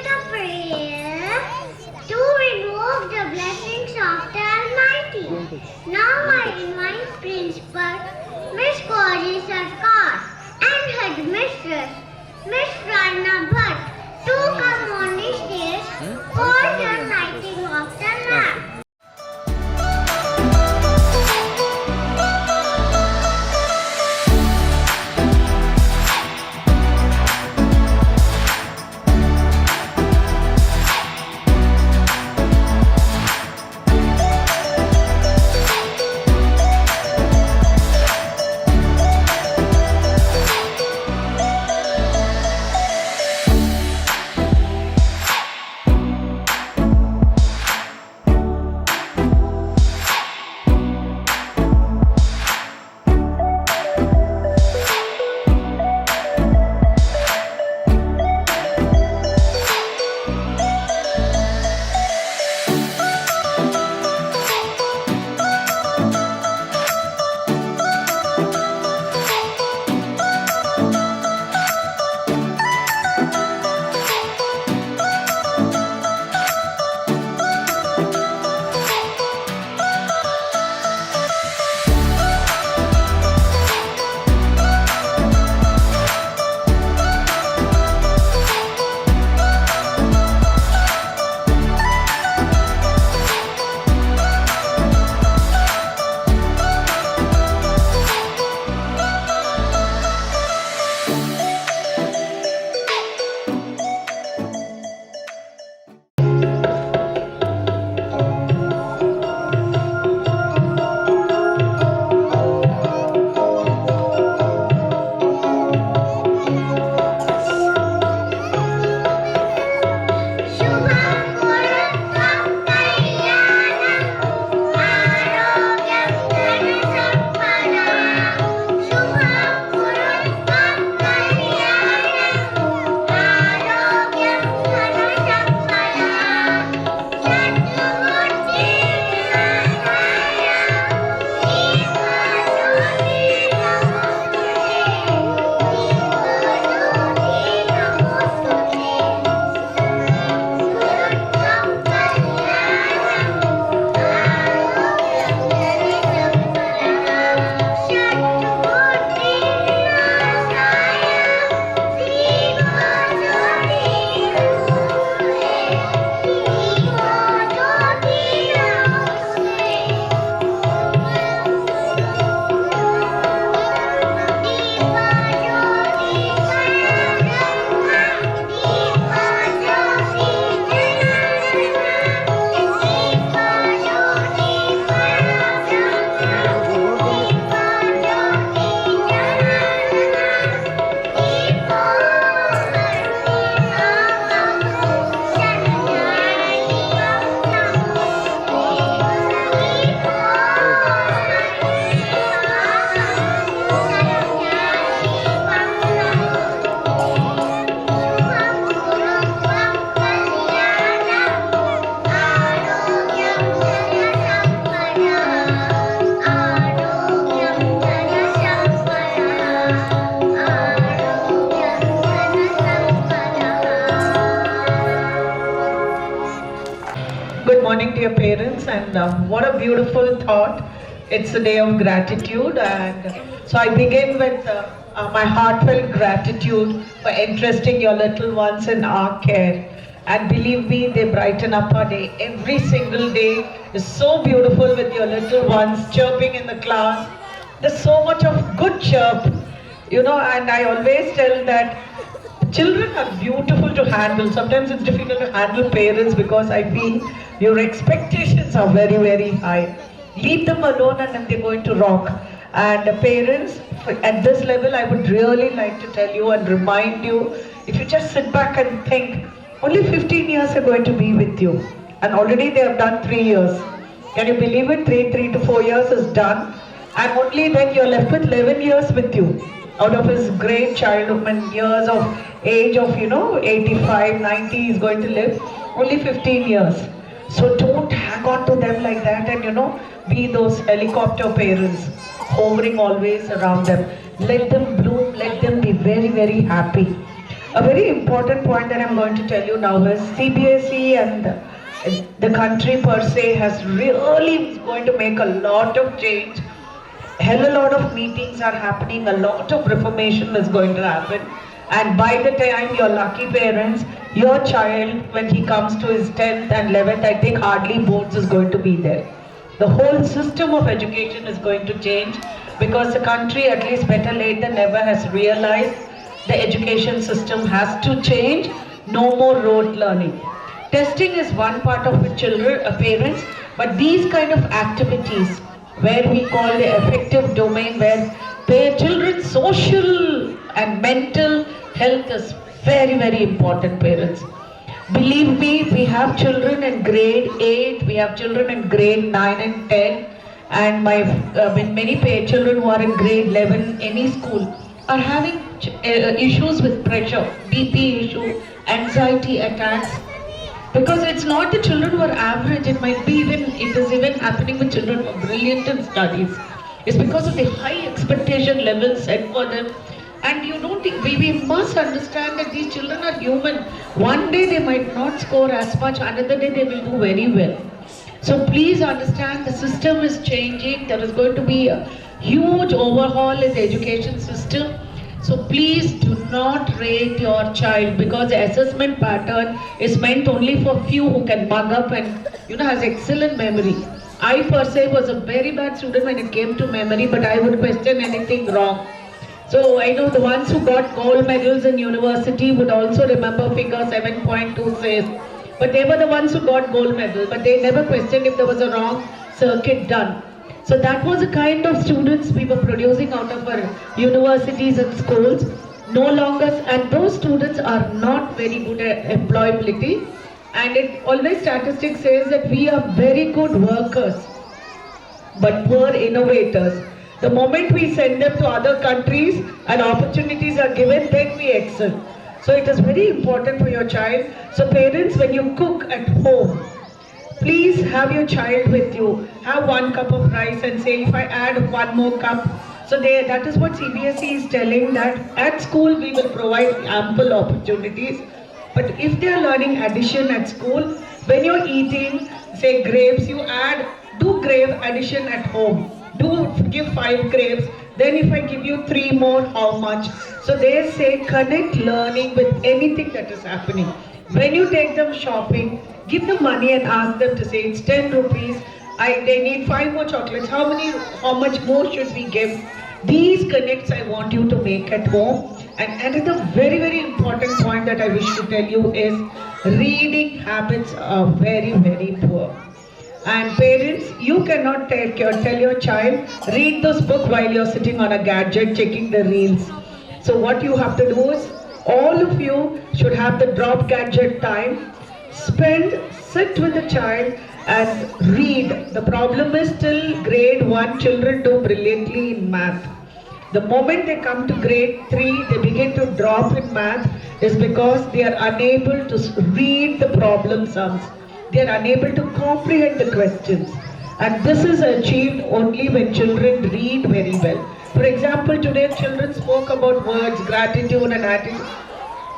with a prayer to invoke the blessings of the Almighty. Now I invite Principal Miss Gauri Sarkar and Headmistress Miss Rana Bhatt to come on the stage for the lighting of the lamp. Good morning to your parents, and what a beautiful thought. It's a day of gratitude, and so I begin with my heartfelt gratitude for entrusting your little ones in our care. And believe me, they brighten up our day. Every single day is so beautiful with your little ones chirping in the class. There's so much of good chirp, and I always tell that children are beautiful to handle. Sometimes it's difficult to handle parents because I feel your expectations are very, very high. Leave them alone and then they're going to rock. And parents, at this level, I would really like to tell you and remind you, if you just sit back and think, only 15 years are going to be with you. And already they have done 3 years. Can you believe it? 3 to 4 years is done. And only then you're left with 11 years with you. Out of his great childhood years of age of 85, 90 he's going to live, only 15 years. So don't hang on to them like that and be those helicopter parents hovering always around them. Let them bloom, let them be very, very happy. A very important point that I'm going to tell you now is CBSE and the country per se has really going to make a lot of change. Hell, a lot of meetings are happening, a lot of reformation is going to happen. And by the time your lucky parents, your child, when he comes to his 10th and 11th, I think hardly boards is going to be there. The whole system of education is going to change because the country, at least better late than never, has realized the education system has to change. No more rote learning. Testing is one part of the children, parents, but these kind of activities where we call the affective domain, where their children's social and mental health is very, very important, parents. Believe me, we have children in grade 8, we have children in grade 9 and 10, and many children who are in grade 11, any school, are having issues with pressure, BP issue, anxiety attacks, because it's not the children who are average, it is even happening with children who are brilliant in studies. It's because of the high expectation levels set for them. And we must understand that these children are human. One day they might not score as much, another day they will do very well. So please understand the system is changing. There is going to be a huge overhaul in the education system. So please do not rate your child, because the assessment pattern is meant only for few who can mug up and has excellent memory. I per se was a very bad student when it came to memory, but I would question anything wrong. So I know the ones who got gold medals in university would also remember figure 7.26. But they were the ones who got gold medal, but they never questioned if there was a wrong circuit done. So that was the kind of students we were producing out of our universities and schools. No longer, and those students are not very good at employability. And it always statistics says that we are very good workers, but poor innovators. The moment we send them to other countries and opportunities are given, then we excel. So it is very important for your child. So parents, when you cook at home, please have your child with you. Have 1 cup of rice and say, if I add 1 more cup. So that is what CBSE is telling, that at school we will provide ample opportunities. But if they are learning addition at school, when you're eating, say grapes, do grape addition at home. Give 5 grapes, then if I give you 3 more, how much? So they say connect learning with anything that is happening. When you take them shopping, give them money and ask them to say it's 10 rupees, they need 5 more chocolates, how much more should we give? These connects I want you to make at home. And another very, very important point that I wish to tell you is reading habits are very, very poor. And parents, you cannot tell your child, read this book while you're sitting on a gadget checking the reels. So what you have to do is, all of you should have the drop gadget time. Sit with the child and read. The problem is till grade 1, children do brilliantly in math. The moment they come to grade 3, they begin to drop in math is because they are unable to read the problem sums. They are unable to comprehend the questions. And this is achieved only when children read very well. For example, today children spoke about words, gratitude and attitude.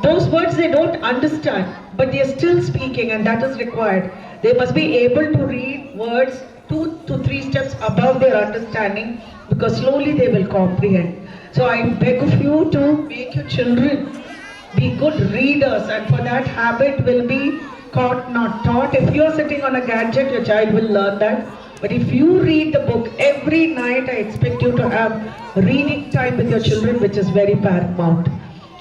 Those words they don't understand, but they are still speaking, and that is required. They must be able to read words 2 to 3 steps above their understanding, because slowly they will comprehend. So I beg of you to make your children be good readers, and for that habit will be caught, not taught. If you are sitting on a gadget, your child will learn that. But if you read the book every night, I expect you to have reading time with your children, which is very paramount.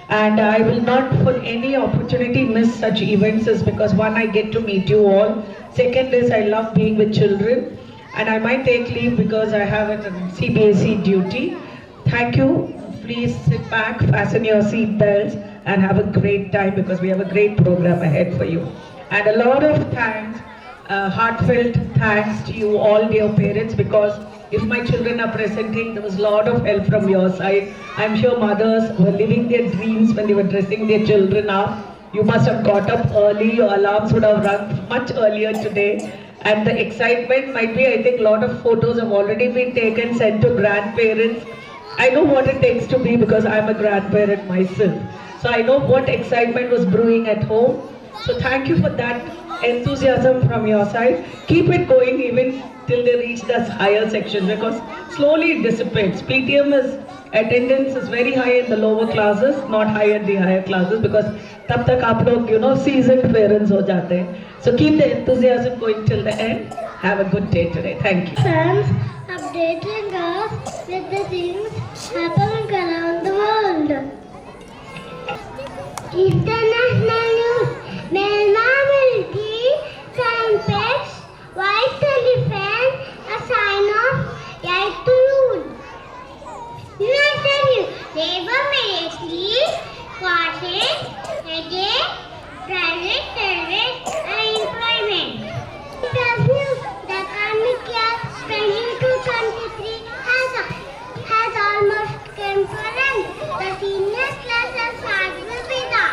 And I will not for any opportunity miss such events, is because one, I get to meet you all. Second is I love being with children. And I might take leave because I have a CBSE duty. Thank you. Please sit back, fasten your seat belts, and have a great time, because we have a great program ahead for you. And a lot of thanks, heartfelt thanks to you all, dear parents, because if my children are presenting, there was a lot of help from your side. I'm sure mothers were living their dreams when they were dressing their children up. You must have got up early, your alarms would have rung much earlier today. And the excitement might be, I think a lot of photos have already been taken, sent to grandparents. I know what it takes to be, because I'm a grandparent myself. So I know what excitement was brewing at home. So thank you for that enthusiasm from your side. Keep it going even till they reach the higher sections, because slowly it dissipates. PTM is attendance is very high in the lower classes, not high in the higher classes, because तब तक आप लोग seasoned parents हो जाते हैं. So keep the enthusiasm going till the end. Have a good day today. Thank you. Friends, updating us with the things happening around the world. International news. Melma Milky trumpets, white elephant, a sign of right to rule. United News. Labour military forces against private service and employment. Plus news. The economic year 22-23 has almost come to an end. The senior classes had will be the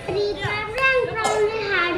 pre-program probably had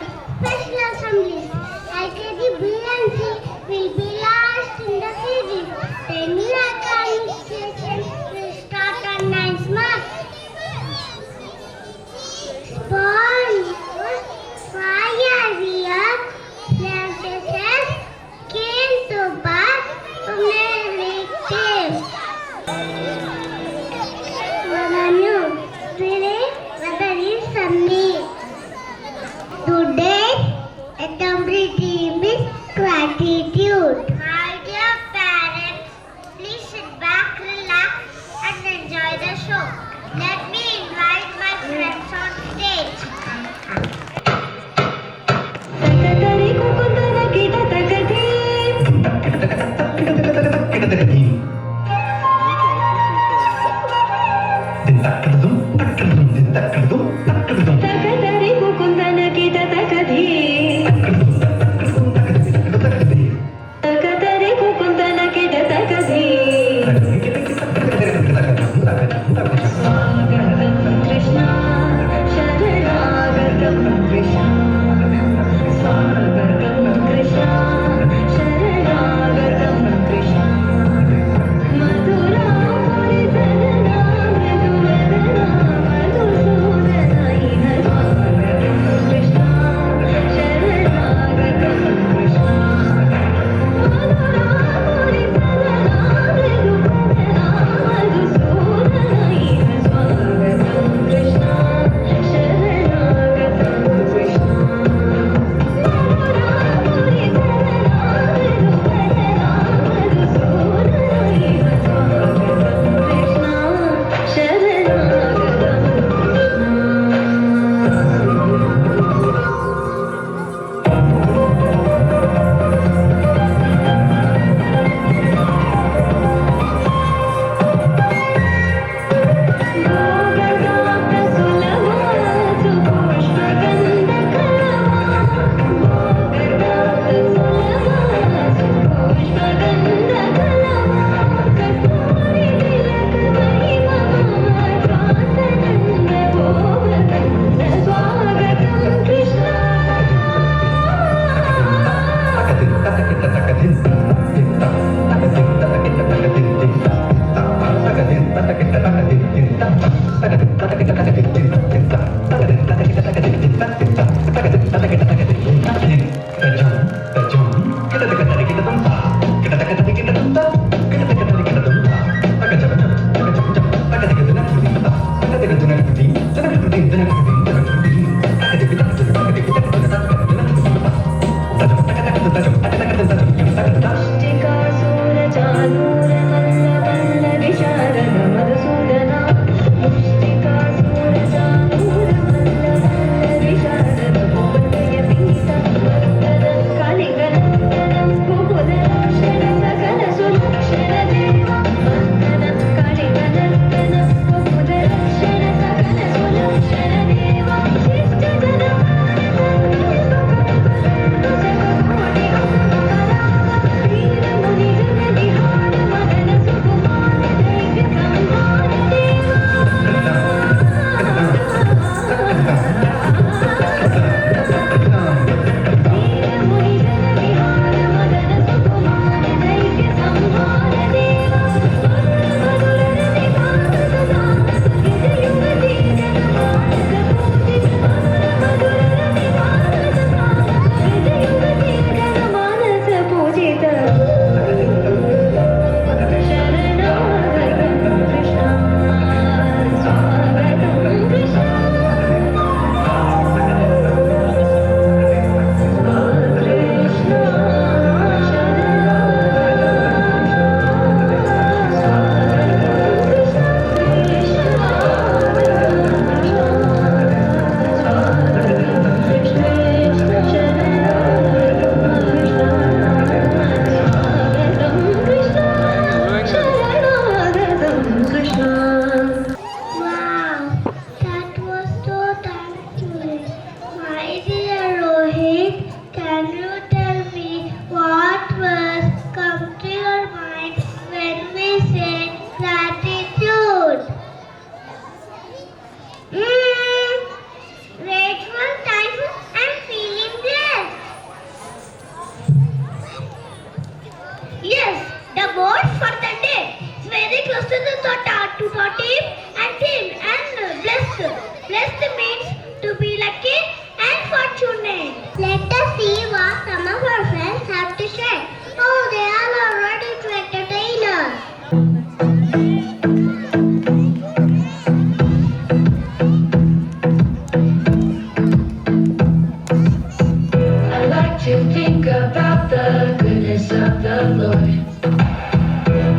to think about the goodness of the Lord.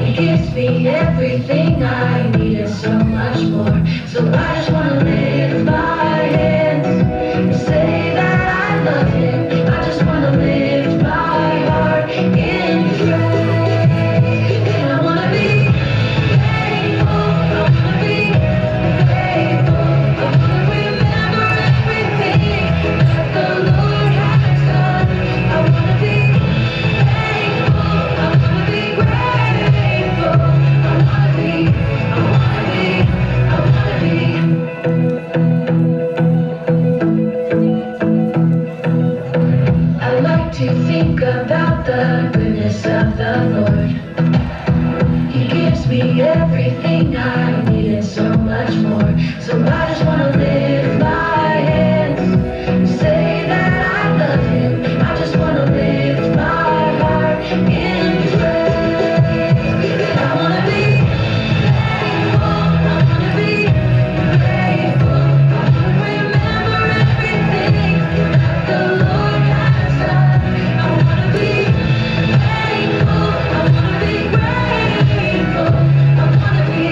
He gives me everything I need and so much more. So I just wanna lift my hands and say that I love Him. I just wanna lift my heart in praise. And I wanna be thankful. I wanna be grateful. I wanna remember everything that the Lord has done. I wanna be thankful. I wanna be grateful. I wanna be. I like to think about the goodness of the Lord. He gives me everything I need and so much more. So I just wanna lift my hands and say that I love Him. I just wanna lift my heart in praise. And I wanna be thankful. I wanna be grateful. I wanna remember everything that the Lord has done. I wanna be thankful. I wanna be grateful. I wanna be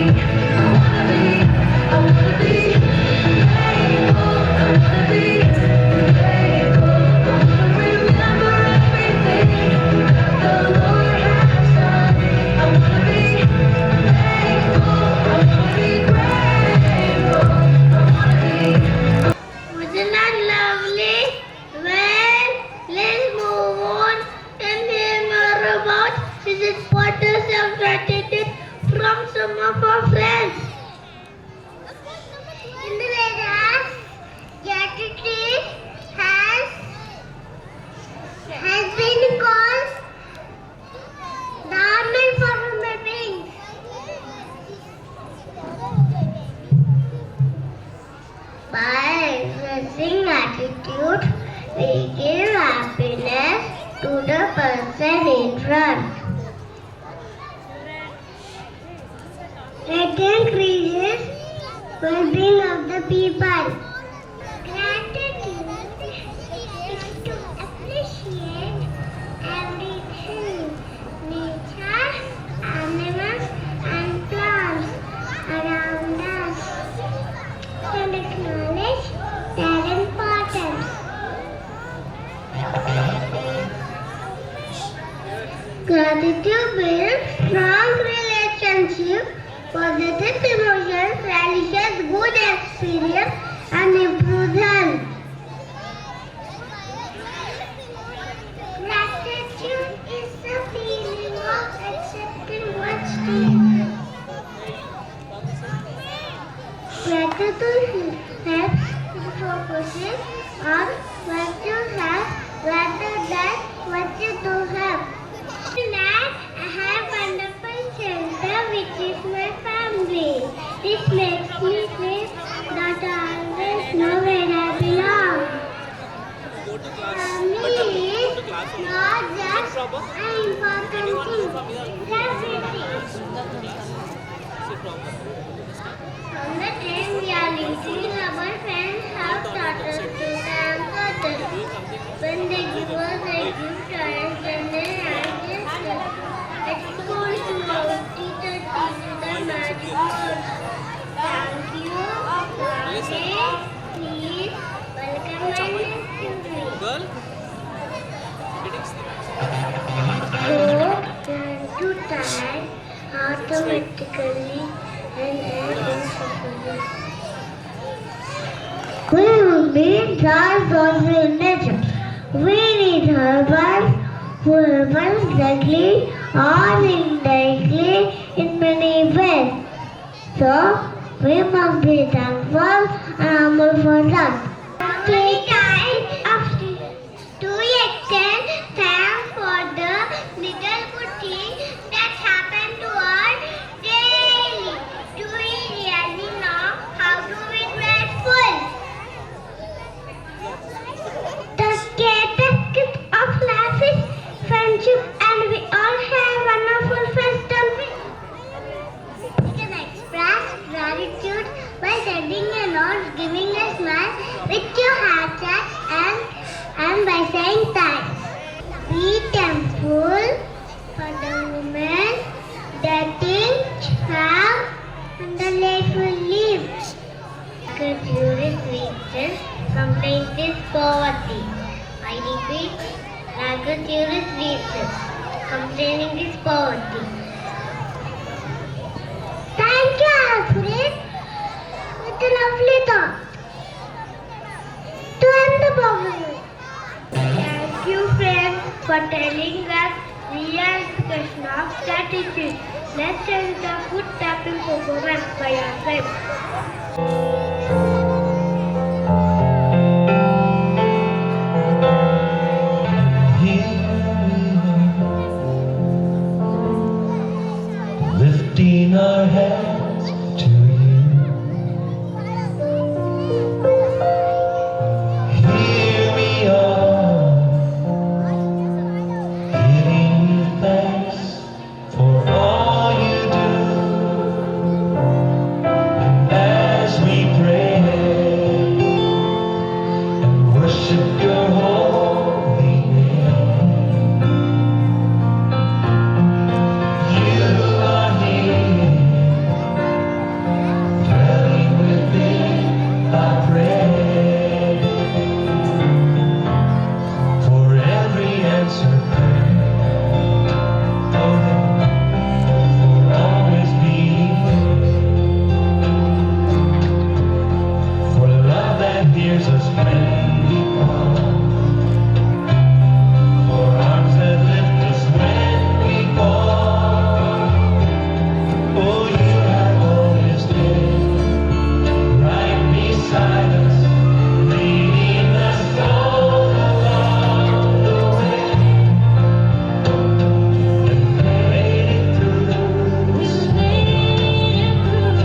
thankful. I wanna be grateful. I wanna remember everything that the Lord has done. I wanna be thankful. I wanna be grateful. I wanna be. Wasn't that lovely? Well, let's move on and hear more about his importance of gratitude from some of our friends. In the Vedas, gratitude has been called normal for human beings. By expressing gratitude, we give happiness to the person in front. It increases well-being of the people. Gratitude is to appreciate everything, nature, animals, and plants around us, and acknowledge their importance. Gratitude builds strong relationships, positive emotions, relishes good experience, and improves health. Gratitude is the feeling of accepting what's due. Gratitude helps in focusing on what you have rather than what you don't have. Tonight, I have a wonderful shelter which is my family. This makes me feel that I always know where I belong. Family is not just an important thing, it's everything. From the time we are little, our friends have taught us to thank others. When they give us a gift or a sentence, at school, to teacher teaches the magic words. Thank you, please, welcome my children. So, learn to tie automatically and insufficiently. We need herbals in nature. We need herbals who help us directly or indirectly in many ways. So, we must be thankful and humble for that. Take time to extend thanks for the little good things that happen to us daily. Do we really know how to be grateful? The greatest gift of life is friendship, and we all have wonderful friends, don't we? You can express gratitude by sending a note, giving a smile with your heart and by saying thanks. grateful for the women, the things have, and the life will live. Gratitude is riches, sometimes is poverty. I repeat, gratitude is riches, complaining is poverty. Thank you, Alfred, with a lovely thought. To end the program. Thank you, friends, for telling us real expression of gratitude. Let's end the foot tapping performance by our friends. Lifting our hands to you. Here we are, giving you thanks for all you do. And as we pray and worship your holy name, you are here, dwelling within our prayer. For every answer prayer, for always being here, for love that hears us when we call, for arms that lift us when we fall. Oh, you have always been right beside us, leading us all along the way, and made it through. We made it through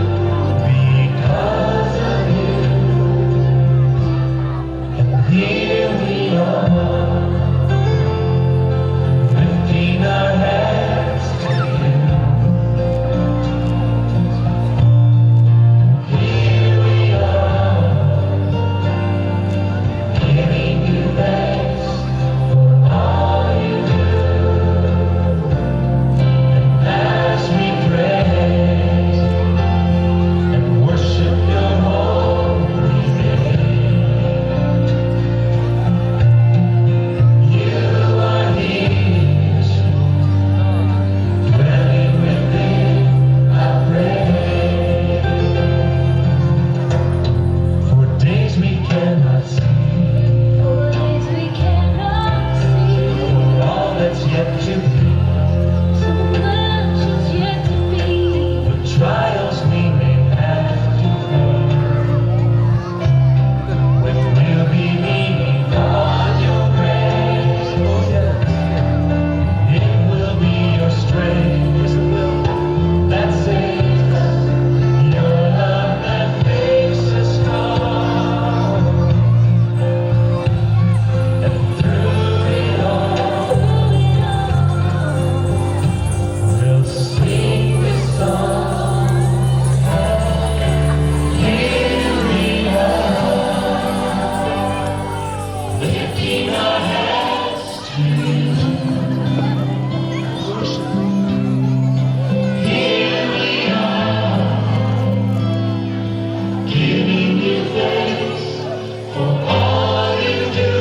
because of you. And here we are, lifting our hands to you. Here we are, giving you thanks for all you do. And as we praise and worship your holy name, you are here, dwelling within our praise. For days we cannot see, for days we cannot see, all that's yet to be, so much is yet to be, the trials we may have to face, when we'll be leaning on your grace. Oh yes, it will be your strength, yes it will, that saves us, your love that makes us strong. And through it all, we'll sing this song. Here we are, lifting our hands to you. Here we are, giving you thanks for all you do.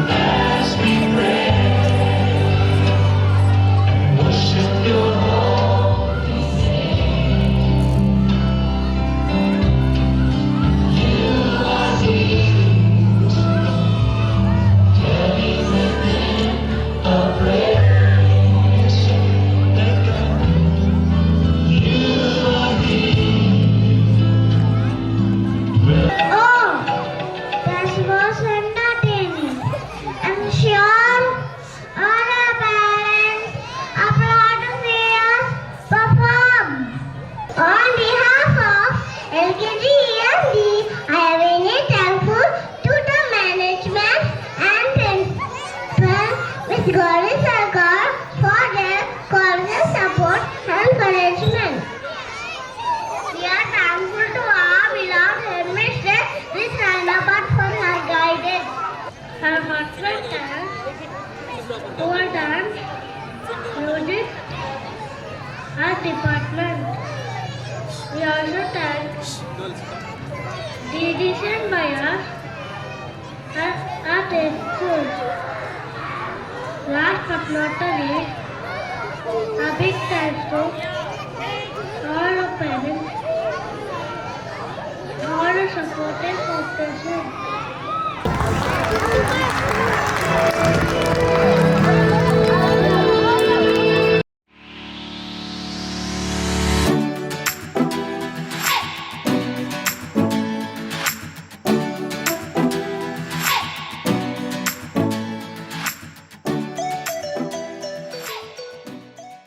As we pray and worship your holy name, you are here, dwelling within our praise. You are here. Oh, that was entertaining. I'm sure all our parents are proud to see us perform. On behalf of LKG EMD, I am very thankful to the management and principal Miss Grade Lkg for their constant support and encouragement. We are thankful to our beloved headmistress, Miss Ranapat, for her guidance. Her heartfelt thanks our dance, music, art department. We also thank the design buyers at school. Last but not the least, a big thanks to